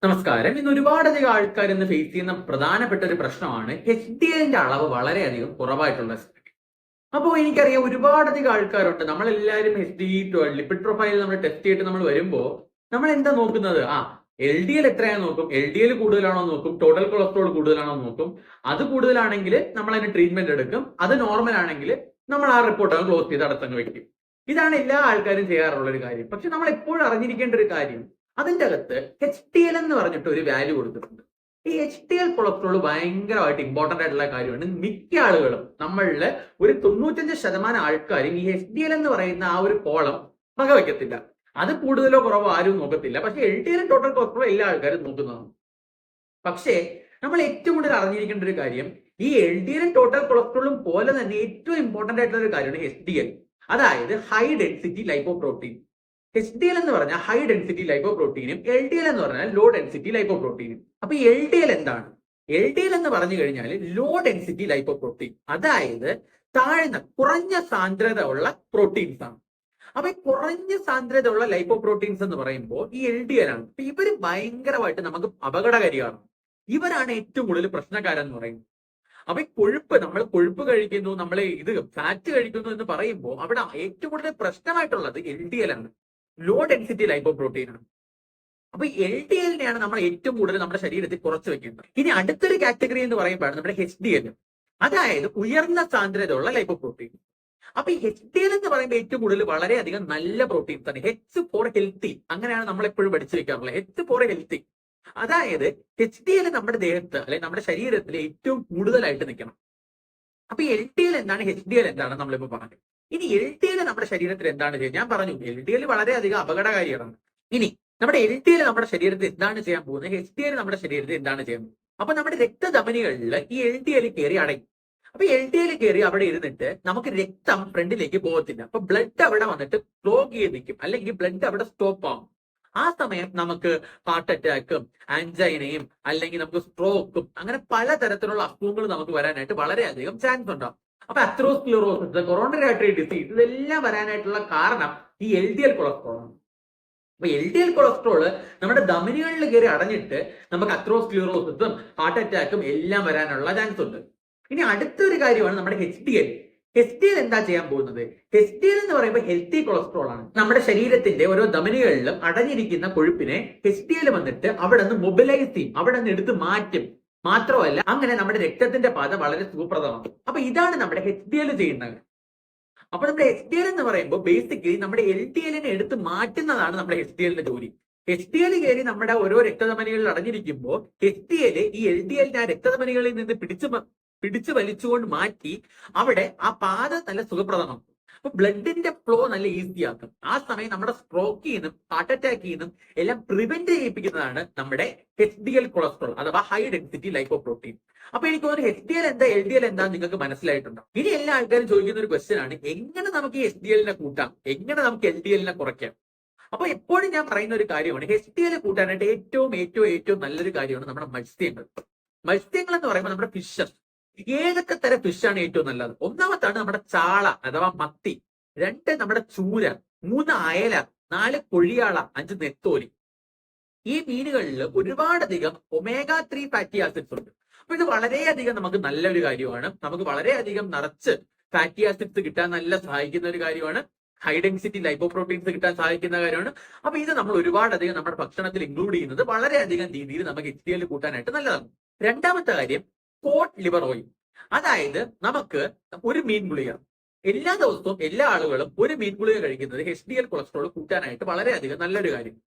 നമസ്കാരം. ഇന്ന് ഒരുപാടധികം ആൾക്കാർ ഇന്ന് ഫേസ് ചെയ്യുന്ന പ്രധാനപ്പെട്ട ഒരു പ്രശ്നമാണ് HDLന്റെ അളവ് വളരെയധികം കുറവായിട്ടുള്ള സ്ഥിതി. അപ്പോൾ എനിക്കറിയാം ഒരുപാടധികം ആൾക്കാരുണ്ട്. നമ്മളെല്ലാവരും ലിപിഡ് പ്രൊഫൈൽ നമ്മൾ ടെസ്റ്റ് ചെയ്തിട്ട് നമ്മൾ വരുമ്പോൾ നമ്മൾ എന്താ നോക്കുന്നത്? LDL എത്രയാണെന്ന് നോക്കും, LDL കൂടുതലാണോ നോക്കും, ടോട്ടൽ കൊളസ്ട്രോൾ കൂടുതലാണോ നോക്കും. അത് കൂടുതലാണെങ്കിൽ നമ്മൾ അതിന് ട്രീറ്റ്മെന്റ് എടുക്കും. അത് നോർമൽ ആണെങ്കിൽ നമ്മൾ ആ റിപ്പോർട്ട് ക്ലോസ് ചെയ്ത് അടച്ചങ്ങ് വെക്കും. ഇതാണ് എല്ലാ ആൾക്കാരും ചെയ്യാറുള്ള ഒരു കാര്യം. പക്ഷെ നമ്മൾ എപ്പോഴും അറിഞ്ഞിരിക്കേണ്ട ഒരു കാര്യം, അതിന്റെ അകത്ത് HDL എന്ന് പറഞ്ഞിട്ട് ഒരു വാല്യൂ കൊടുത്തിട്ടുണ്ട്. ഈ HDL കൊളസ്ട്രോൾ ഭയങ്കരമായിട്ട് ഇമ്പോർട്ടന്റ് ആയിട്ടുള്ള കാര്യമാണ്. മിക്ക ആളുകളും നമ്മളില് ഒരു 95% ആൾക്കാരും ഈ HDL എന്ന് പറയുന്ന ആ ഒരു കോളം വകവെക്കത്തില്ല. അത് കൂടുതലോ കുറവോ ആരും നോക്കത്തില്ല. പക്ഷെ LDL ടോട്ടൽ കൊളസ്ട്രോൾ എല്ലാ ആൾക്കാരും നോക്കുന്നതാണ്. പക്ഷേ നമ്മൾ ഏറ്റവും കൂടുതൽ അറിഞ്ഞിരിക്കേണ്ട ഒരു കാര്യം, ഈ LDL ടോട്ടൽ കൊളസ്ട്രോളും പോലെ തന്നെ ഏറ്റവും ഇമ്പോർട്ടന്റ് ആയിട്ടുള്ള ഒരു കാര്യമാണ് HDL, അതായത് ഹൈ ഡെൻസിറ്റി ലൈപ്പോപ്രോട്ടീൻ. HDL എന്ന് പറഞ്ഞാൽ ഹൈ ഡെൻസിറ്റി ലൈപ്പോപ്രോട്ടീനും LDL എന്ന് പറഞ്ഞാൽ ലോ ഡെൻസിറ്റി ലൈപ്പോപ്രോട്ടീനും. അപ്പൊ LDL എന്താണ്? LDL എന്ന് പറഞ്ഞു കഴിഞ്ഞാൽ ലോ ഡെൻസിറ്റി ലൈപ്പോപ്രോട്ടീൻ, അതായത് താഴ്ന്ന കുറഞ്ഞ സാന്ദ്രത ഉള്ള പ്രോട്ടീൻസ് ആണ്. അപ്പൊ ഈ കുറഞ്ഞ സാന്ദ്രത ഉള്ള ലൈപ്പോപ്രോട്ടീൻസ് എന്ന് പറയുമ്പോൾ ഈ LDL ആണ്. അപ്പൊ ഇവര് ഭയങ്കരമായിട്ട് നമുക്ക് അപകടകാരിയാണ്. ഇവരാണ് ഏറ്റവും കൂടുതൽ പ്രശ്നക്കാരെന്ന് പറയുന്നത്. അപ്പൊ ഈ നമ്മൾ കൊഴുപ്പ് കഴിക്കുന്നു, നമ്മൾ ഫാറ്റ് കഴിക്കുന്നു എന്ന് പറയുമ്പോൾ അവിടെ ഏറ്റവും കൂടുതൽ പ്രശ്നമായിട്ടുള്ളത് LDL ആണ്, ലോ ഡെൻസിറ്റി ലൈപ്പോപ്രോട്ടീൻ ആണ്. അപ്പൊ LDLനെയാണ് നമ്മൾ ഏറ്റവും കൂടുതൽ നമ്മുടെ ശരീരത്തിൽ കുറച്ച് വെക്കേണ്ടത്. ഇനി അടുത്തൊരു കാറ്റഗറി എന്ന് പറയുമ്പോഴാണ് നമ്മുടെ HDL, അതായത് ഉയർന്ന സാന്ദ്രതയുള്ള ലൈപ്പോപ്രോട്ടീൻ. അപ്പൊ ഈ HDL എന്ന് പറയുമ്പോൾ ഏറ്റവും കൂടുതൽ വളരെയധികം നല്ല പ്രോട്ടീൻസ് ആണ്. H ഫോർ ഹെൽത്തി, അങ്ങനെയാണ് നമ്മൾ എപ്പോഴും പഠിച്ചു വെക്കാറുള്ളത്. H ഫോർ ഹെൽത്തി, അതായത് HDL നമ്മുടെ ദേഹത്ത് അല്ലെങ്കിൽ നമ്മുടെ ശരീരത്തിൽ ഏറ്റവും കൂടുതലായിട്ട് നിൽക്കണം. അപ്പൊ LDL എന്താണ്, HDL എന്താണ് നമ്മളിപ്പോ പറഞ്ഞത്. ഇനി LDL നമ്മുടെ ശരീരത്തിൽ എന്താണ് ചെയ്യുന്നത്? ഞാൻ പറഞ്ഞു LDL വളരെയധികം അപകടകാരിയാണ്. ഇനി നമ്മുടെ LDL നമ്മുടെ ശരീരത്തിൽ എന്താണ് ചെയ്യാൻ പോകുന്നത്, HDL നമ്മുടെ ശരീരത്തിൽ എന്താണ് ചെയ്യുന്നത്? അപ്പൊ നമ്മുടെ രക്തധമനികളിൽ ഈ LDL കയറി അടയും. അപ്പൊ LDL കയറി അവിടെ ഇരുന്നിട്ട് നമുക്ക് രക്തം ഫ്രണ്ടിലേക്ക് പോകത്തില്ല. അപ്പൊ ബ്ലഡ് അവിടെ വന്നിട്ട് ക്ലോഗ് ചെയ്ത് നിൽക്കും, അല്ലെങ്കിൽ ബ്ലഡ് അവിടെ സ്റ്റോപ്പ് ആവും. ആ സമയം നമുക്ക് ഹാർട്ട് അറ്റാക്കും, ആൻജൈനയും, അല്ലെങ്കിൽ നമുക്ക് സ്ട്രോക്കും, അങ്ങനെ പലതരത്തിലുള്ള അസുഖങ്ങൾ നമുക്ക് വരാനായിട്ട് വളരെയധികം ചാൻസ് ഉണ്ടാവും. അപ്പൊ അത്രോസ്ക്ലിറോസിസ്, കൊറോണറി ആർട്ടറി ഡിസീസ്, ഇതെല്ലാം വരാനായിട്ടുള്ള കാരണം ഈ LDL കൊളസ്ട്രോൾ ആണ്. അപ്പൊ LDL കൊളസ്ട്രോള് നമ്മുടെ ധമനികളിൽ കയറി അടഞ്ഞിട്ട് നമുക്ക് അത്രോസ്ക്ലിറോസിസും ഹാർട്ട് അറ്റാക്കും എല്ലാം വരാനുള്ള ചാൻസ് ഉണ്ട്. ഇനി അടുത്തൊരു കാര്യമാണ് നമ്മുടെ HDL. HDL എന്താ ചെയ്യാൻ പോകുന്നത്? HDL എന്ന് പറയുമ്പോൾ ഹെൽത്തി കൊളസ്ട്രോൾ ആണ്. നമ്മുടെ ശരീരത്തിന്റെ ഓരോ ധമനികളിലും അടഞ്ഞിരിക്കുന്ന കൊഴുപ്പിനെ HDL വന്നിട്ട് അവിടെ നിന്ന് മൊബിലൈസ് ചെയ്യും, അവിടെ നിന്ന് എടുത്ത് മാറ്റും. മാത്രമല്ല അങ്ങനെ നമ്മുടെ രക്തത്തിന്റെ പാത വളരെ സുഖപ്രദമാണ്. അപ്പൊ ഇതാണ് നമ്മുടെ HDL ചെയ്യുന്നത്. അപ്പൊ നമ്മുടെ HDL എന്ന് പറയുമ്പോൾ ബേസിക്കലി നമ്മുടെ LDLനെ എടുത്ത് മാറ്റുന്നതാണ് നമ്മുടെ HDLന്റെ ജോലി. HDL കയറി നമ്മുടെ ഓരോ രക്തധമനികളിൽ അടഞ്ഞിരിക്കുമ്പോൾ HDL ഈ LDLനെ ആ രക്തധമനികളിൽ നിന്ന് പിടിച്ചു വലിച്ചുകൊണ്ട് മാറ്റി അവിടെ ആ പാത നല്ല സുഖപ്രദമാക്കും. അപ്പൊ ബ്ലഡിന്റെ ഫ്ലോ നല്ല ഈസി ആക്കും. ആ സമയം നമ്മുടെ സ്ട്രോക്കിൽ നിന്നും ഹാർട്ട് അറ്റാക്കിൽ നിന്നും എല്ലാം പ്രിവെന്റ് ചെയ്യിപ്പിക്കുന്നതാണ് നമ്മുടെ HDL കൊളസ്ട്രോൾ അഥവാ ഹൈ ഡെൻസിറ്റി ലൈപ്പോപ്രോട്ടീൻ. അപ്പൊ എനിക്ക് തോന്നുന്നു HDL എന്താ LDL എന്താ നിങ്ങൾക്ക് മനസ്സിലായിട്ടുണ്ടോ? ഇനി എല്ലാ ആൾക്കാരും ചോദിക്കുന്ന ഒരു ക്വസ്റ്റ്യൻ ആണ്, എങ്ങനെ നമുക്ക് ഈ HDLനെ കൂട്ടാം, എങ്ങനെ നമുക്ക് LDLനെ കുറയ്ക്കാം? അപ്പൊ എപ്പോഴും ഞാൻ പറയുന്ന ഒരു കാര്യമാണ്, HDL കൂട്ടാനായിട്ട് ഏറ്റവും നല്ലൊരു കാര്യമാണ് നമ്മുടെ മത്സ്യങ്ങൾ. മത്സ്യങ്ങൾ എന്ന് പറയുമ്പോൾ നമ്മുടെ ഫിഷസ്. ഏതൊക്കെ തരം ഫിഷാണ് ഏറ്റവും നല്ലത്? ഒന്നാമത്താണ് നമ്മുടെ ചാള അഥവാ മത്തി, 2 നമ്മുടെ ചൂര, 3 അയല, 4 കൊഴിയാള, 5 നെത്തോലി. ഈ മീനുകളിൽ ഒരുപാടധികം omega-3 ഫാറ്റി ആസിഡ്സ് ഉണ്ട്. അപ്പൊ ഇത് വളരെയധികം നമുക്ക് നല്ലൊരു കാര്യമാണ്. നമുക്ക് വളരെയധികം നിറച്ച് ഫാറ്റി ആസിഡ്സ് കിട്ടാൻ നല്ല സഹായിക്കുന്ന ഒരു കാര്യമാണ്. ഹൈ ഡെൻസിറ്റി ലൈപ്പോപ്രോട്ടീൻസ് കിട്ടാൻ സഹായിക്കുന്ന കാര്യമാണ്. അപ്പൊ ഇത് നമ്മൾ ഒരുപാടധികം നമ്മുടെ ഭക്ഷണത്തിൽ ഇൻക്ലൂഡ് ചെയ്യുന്നത് വളരെയധികം രീതിയിൽ നമുക്ക് HDL കൂട്ടാനായിട്ട് നല്ലതാണ്. രണ്ടാമത്തെ കാര്യം കോഡ് ലിവർ ഓയിൽ, അതായത് നമുക്ക് ഒരു മീൻ ഗുളിക എല്ലാ ദിവസവും എല്ലാ ആളുകളും ഒരു മീൻ ഗുളിക കഴിക്കുന്നത് HDL കൊളസ്ട്രോൾ കൂട്ടാനായിട്ട് വളരെയധികം നല്ലൊരു കാര്യം.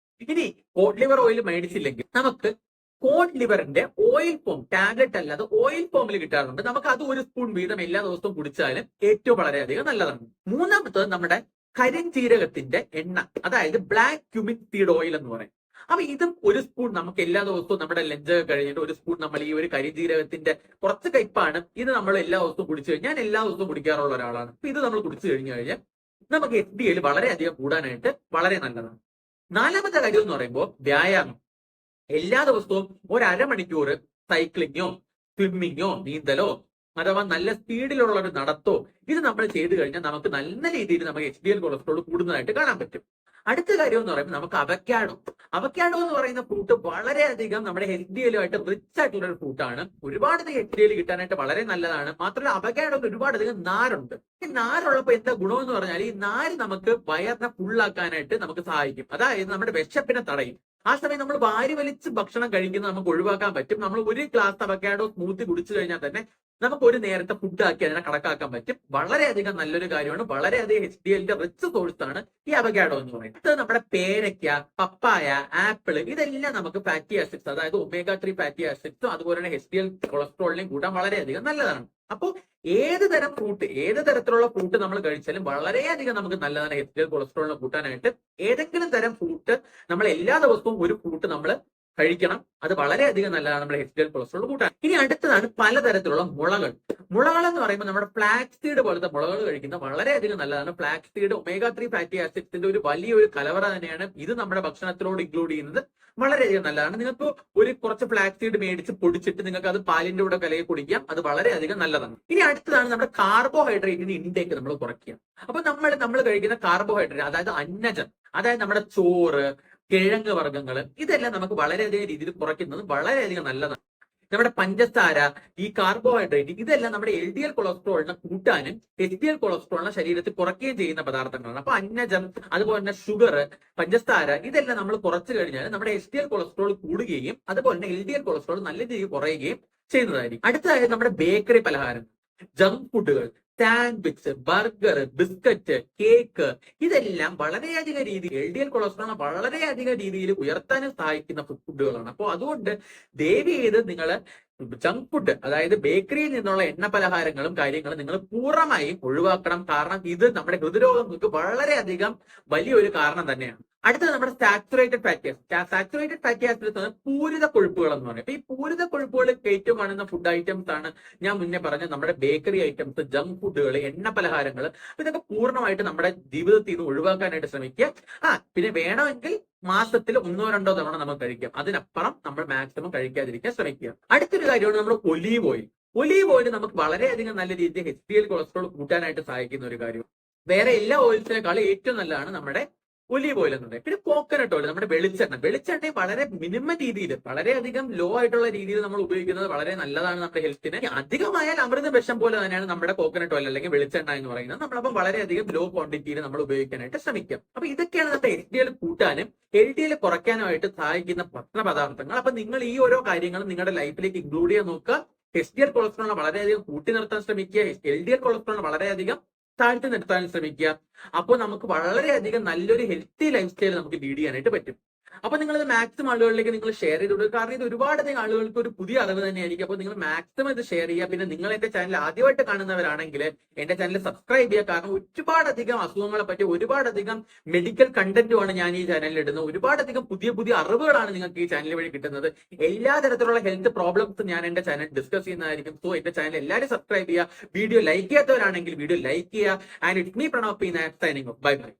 ഇനി കോഡ് ലിവർ ഓയിൽ മേടിച്ചില്ലെങ്കിൽ നമുക്ക് കോഡ് ലിവറിന്റെ ഓയിൽ ഫോം, ടാബ്ലറ്റ് അല്ലാതെ ഓയിൽ ഫോമിൽ കിട്ടാറുണ്ട്. നമുക്ക് അത് 1 സ്പൂൺ വീതം എല്ലാ ദിവസവും കുടിച്ചാലും ഏറ്റവും വളരെയധികം നല്ലതാണ്. മൂന്നാമത്തത് നമ്മുടെ കരിഞ്ജീരകത്തിന്റെ എണ്ണ, അതായത് ബ്ലാക്ക് ക്യുമിൻ സീഡ് ഓയിൽ എന്ന് പറയും. അപ്പൊ ഇതും 1 സ്പൂൺ നമുക്ക് എല്ലാ ദിവസവും നമ്മുടെ ലഞ്ച് കഴിഞ്ഞിട്ട് 1 സ്പൂൺ നമ്മൾ ഈ ഒരു കരിഞ്ജീരകത്തിന്റെ കുറച്ച് കയ്പാണ്, ഇത് നമ്മൾ എല്ലാ ദിവസവും കുടിച്ചു കഴിഞ്ഞാൽ, ഞാൻ എല്ലാ ദിവസവും കുടിക്കാറുള്ള ഒരാളാണ്. അപ്പൊ ഇത് നമ്മൾ കുടിച്ചു കഴിഞ്ഞാൽ നമുക്ക് HDL വളരെയധികം കൂടാനായിട്ട് വളരെ നല്ലതാണ്. നാലാമത്തെ കാര്യം എന്ന് പറയുമ്പോൾ വ്യായാമം. എല്ലാ ദിവസവും 1 അരമണിക്കൂർ സൈക്ലിങ്ങോ സ്വിമ്മിങ്ങോ നീന്തലോ അഥവാ നല്ല സ്പീഡിലുള്ള ഒരു നടത്തോ ഇത് നമ്മൾ ചെയ്തു കഴിഞ്ഞാൽ നമുക്ക് നല്ല രീതിയിൽ നമുക്ക് HDL കൊളസ്ട്രോൾ കൂടുന്നതായിട്ട് കാണാൻ പറ്റും. അടുത്ത കാര്യം എന്ന് പറയുമ്പോൾ നമുക്ക് അവക്കാഡോ എന്ന് പറയുന്ന ഫ്രൂട്ട് വളരെയധികം നമ്മുടെ HDL-ആയിട്ട് റിച്ച് ആയിട്ടുള്ള ഒരു ഫ്രൂട്ടാണ്. ഒരുപാട് HDL കിട്ടാനായിട്ട് വളരെ നല്ലതാണ്. മാത്രമല്ല അവക്കാഡോയിൽ ഒരുപാടധികം നാരുണ്ട്. ഈ നാരുള്ളപ്പോൾ എന്താ ഗുണം എന്ന് പറഞ്ഞാൽ ഈ നാര് നമുക്ക് വയറിനെ ഫുള്ളാക്കാനായിട്ട് നമുക്ക് സഹായിക്കും. അതായത് നമ്മുടെ വിശപ്പിനെ തടയും. ആ സമയം നമ്മൾ വാരി വലിച്ച് ഭക്ഷണം കഴിക്കുന്നത് നമുക്ക് ഒഴിവാക്കാൻ പറ്റും. നമ്മൾ ഒരു ഗ്ലാസ് അവക്കാഡോ സ്മൂത്തി കുടിച്ചു കഴിഞ്ഞാൽ തന്നെ നമുക്ക് ഒരു നേരത്തെ ഫുഡ് ആക്കി അതിനെ കണക്കാക്കാൻ പറ്റും. വളരെയധികം നല്ലൊരു കാര്യമാണ്. വളരെയധികം HDL-ന്റെ റിച്ച് സോഴ്സ് ആണ് ഈ അവക്കാഡോ എന്ന് പറയുന്നത്. ഇത് നമ്മുടെ പേരയ്ക്ക, പപ്പായ, ആപ്പിൾ ഇതെല്ലാം നമുക്ക് ഫാറ്റി ആസിഡ്സ്, അതായത് omega-3 ഫാറ്റി ആസിഡ്സും അതുപോലെ തന്നെ HDL കൊളസ്ട്രോളിനെയും കൂട്ടാൻ വളരെയധികം നല്ലതാണ്. അപ്പോൾ ഏത് തരത്തിലുള്ള ഫ്രൂട്ട് നമ്മൾ കഴിച്ചാലും വളരെയധികം നമുക്ക് നല്ലതാണ് HDL കൊളസ്ട്രോളിനെ കൂട്ടാനായിട്ട്. ഏതെങ്കിലും തരം ഫ്രൂട്ട് നമ്മൾ എല്ലാ ദിവസവും ഒരു ഫ്രൂട്ട് നമ്മൾ കഴിക്കണം. അത് വളരെയധികം നല്ലതാണ് നമ്മുടെ HDL കൊളസ്ട്രോൾ കൂട്ടാൻ. ഇനി അടുത്തതാണ് പലതരത്തിലുള്ള മുളകൾ എന്ന് പറയുമ്പോൾ നമ്മുടെ ഫ്ലാക്സ് സീഡ് പോലത്തെ മുളകൾ കഴിക്കുന്നത് വളരെയധികം നല്ലതാണ്. ഫ്ലാക്സ് സീഡ് omega-3 ഫാറ്റി ആസിഡ്സിന്റെ ഒരു വലിയൊരു കലവറ തന്നെയാണ്. ഇത് നമ്മുടെ ഭക്ഷണത്തിലോട് ഇൻക്ലൂഡ് ചെയ്യുന്നത് വളരെയധികം നല്ലതാണ്. നിങ്ങൾക്ക് കുറച്ച് ഫ്ലാക്സ് സീഡ് മേടിച്ച് പൊടിച്ചിട്ട് നിങ്ങൾക്ക് അത് പാലിന്റെ കൂടെ കലയെ കുടിക്കാം. അത് വളരെയധികം നല്ലതാണ്. ഇനി അടുത്തതാണ് നമ്മുടെ കാർബോഹൈഡ്രേറ്റിന്റെ ഇൻടേക്ക് നമ്മൾ കുറയ്ക്കുക. അപ്പൊ നമ്മൾ കഴിക്കുന്ന കാർബോഹൈഡ്രേറ്റ്, അതായത് അന്നജം, അതായത് നമ്മുടെ ചോറ്, കിഴങ്ങ് വർഗ്ഗങ്ങൾ, ഇതെല്ലാം നമുക്ക് വളരെയധികം രീതിയിൽ കുറയ്ക്കുന്നത് വളരെയധികം നല്ലതാണ്. നമ്മുടെ പഞ്ചസാര, ഈ കാർബോഹൈഡ്രേറ്റ്, ഇതെല്ലാം നമ്മുടെ LDL കൊളസ്ട്രോളിനെ കൂട്ടാനും HDL കൊളസ്ട്രോളിനെ ശരീരത്തിൽ കുറയ്ക്കുകയും ചെയ്യുന്ന പദാർത്ഥങ്ങളാണ്. അപ്പൊ അന്നജം, അതുപോലെ തന്നെ ഷുഗർ, പഞ്ചസാര, ഇതെല്ലാം നമ്മൾ കുറച്ചു കഴിഞ്ഞാൽ നമ്മുടെ HDL കൊളസ്ട്രോൾ കൂടുകയും അതുപോലെ തന്നെ LDL കൊളസ്ട്രോൾ നല്ല രീതിയിൽ കുറയുകയും ചെയ്യുന്നതായിരിക്കും. അടുത്തതായത് നമ്മുടെ ബേക്കറി പലഹാരം, ജങ്ക് ഫുഡുകൾ, സാൻഡ്വിച്ച്, ബർഗർ, ബിസ്ക്കറ്റ്, കേക്ക്, ഇതെല്ലാം വളരെയധികം രീതിയിൽ LDL കൊളസ്ട്രോളിനെ വളരെയധികം രീതിയിൽ ഉയർത്താനും സഹായിക്കുന്ന ഫുഡുകളാണ്. അപ്പോൾ അതുകൊണ്ട് ദയവ് ചെയ്ത് നിങ്ങൾ ജങ്ക് ഫുഡ്, അതായത് ബേക്കറിയിൽ നിന്നുള്ള എണ്ണ പലഹാരങ്ങളും കാര്യങ്ങളും നിങ്ങൾ പൂർണ്ണമായും ഒഴിവാക്കണം. കാരണം ഇത് നമ്മുടെ ഹൃദ്രോഗങ്ങൾക്ക് വളരെയധികം വലിയൊരു കാരണം തന്നെയാണ്. അടുത്തത് നമ്മുടെ സാച്ചുറേറ്റഡ് ഫാറ്റി ആസിഡ്സ് പൂരിത കൊഴുപ്പുകൾ എന്ന് പറയും. അപ്പൊ ഈ പൂരിത കൊഴുപ്പുകൾ ഏറ്റവും കാണുന്ന ഫുഡ് ഐറ്റംസ് ആണ് ഞാൻ മുന്നേ പറഞ്ഞ നമ്മുടെ ബേക്കറി ഐറ്റംസ്, ജങ്ക് ഫുഡുകൾ, എണ്ണ പലഹാരങ്ങൾ. ഇതൊക്കെ പൂർണ്ണമായിട്ട് നമ്മുടെ ജീവിതത്തിൽ നിന്ന് ഒഴിവാക്കാനായിട്ട് ശ്രമിക്കുക. പിന്നെ വേണമെങ്കിൽ മാസത്തിൽ 1-2 തവണ നമുക്ക് കഴിക്കാം. അതിനപ്പുറം നമ്മൾ മാക്സിമം കഴിക്കാതിരിക്കാൻ ശ്രമിക്കുക. അടുത്തൊരു കാര്യമാണ് നമ്മുടെ ഒലീവ് ഓയിൽ നമുക്ക് വളരെയധികം നല്ല രീതിയിൽ HDL കൊളസ്ട്രോൾ കൂട്ടാനായിട്ട് സഹായിക്കുന്ന ഒരു കാര്യം. വേറെ എല്ലാ ഓയിൽസിനേക്കാളും ഏറ്റവും നല്ലതാണ് നമ്മുടെ ഒലീവ് ഓയിൽ എന്ന് പറയുന്നത്. പിന്നെ കോക്കനട്ട് ഓയിൽ, നമ്മുടെ വെളിച്ചെണ്ണയും വളരെ മിനിമം രീതിയിൽ, വളരെയധികം ലോ ആയിട്ടുള്ള രീതിയിൽ നമ്മൾ ഉപയോഗിക്കുന്നത് വളരെ നല്ലതാണ് നമ്മുടെ ഹെൽത്തിന്. അധികമായാൽ അമൃത വിഷം പോലെ തന്നെയാണ് നമ്മുടെ കോക്കനട്ട് ഓയിൽ അല്ലെങ്കിൽ വെളിച്ചെണ്ണ എന്ന് പറയുന്നത്. നമ്മളപ്പം വളരെയധികം ലോ ക്വാണ്ടിറ്റിയിൽ നമ്മൾ ഉപയോഗിക്കാനായിട്ട് ശ്രമിക്കാം. അപ്പൊ ഇതൊക്കെയാണ് നമ്മുടെ HDL കൂട്ടാനും LDL കുറയ്ക്കാനുമായിട്ട് സഹായിക്കുന്ന ഭക്ഷണ പദാർത്ഥങ്ങൾ. അപ്പൊ നിങ്ങൾ ഈ ഓരോ കാര്യങ്ങളും നിങ്ങളുടെ ലൈഫിലേക്ക് ഇൻക്ലൂഡ് ചെയ്യാൻ നോക്കുക. HDL കൊളസ്ട്രോളിനെ വളരെയധികം കൂട്ടി നിർത്താൻ ശ്രമിക്കുക. LDL കൊളസ്ട്രോളിനെ വളരെയധികം താഴ്ത്തി നിർത്താൻ ശ്രമിക്കുക. അപ്പോൾ നമുക്ക് വളരെയധികം നല്ലൊരു ഹെൽത്തി ലൈഫ് സ്റ്റൈൽ നമുക്ക് ലീഡ് ചെയ്യാനായിട്ട് പറ്റും. അപ്പൊ നിങ്ങളിത് മാക്സിമം ആളുകളിലേക്ക് നിങ്ങൾ ഷെയർ ചെയ്ത് കൊടുക്കുക. കാരണം ഇത് ഒരുപാടധികം ആളുകൾക്ക് ഒരു പുതിയ അറിവ് തന്നെയായിരിക്കും. അപ്പോൾ നിങ്ങൾ മാക്സിമം ഇത് ഷെയർ ചെയ്യുക. പിന്നെ നിങ്ങൾ എന്റെ ചാനൽ ആദ്യമായിട്ട് കാണുന്നവരാണെങ്കിൽ എന്റെ ചാനൽ സബ്സ്ക്രൈബ് ചെയ്യുക. കാരണം ഒരുപാടധികം അസുഖങ്ങളെ പറ്റി ഒരുപാടധികം മെഡിക്കൽ കണ്ടന്റുമാണ് ഞാൻ ഈ ചാനലിൽ ഇടുന്നത്. ഒരുപാടധികം പുതിയ അറിവുകളാണ് നിങ്ങൾക്ക് ഈ ചാനൽ വഴി കിട്ടുന്നത്. എല്ലാ തരത്തിലുള്ള ഹെൽത്ത് പ്രോബ്ലംസ് ഞാൻ എന്റെ ചാനൽ ഡിസ്കസ് ചെയ്യുന്നതായിരിക്കും. സോ എന്റെ ചാനൽ എല്ലാവരും സബ്സ്ക്രൈബ് ചെയ്യുക. വീഡിയോ ലൈക്ക് ചെയ്യാത്തവരാണെങ്കിൽ വീഡിയോ ലൈക്ക് ചെയ്യുക. And it's me Pranav P Nair signing off. Bye bye.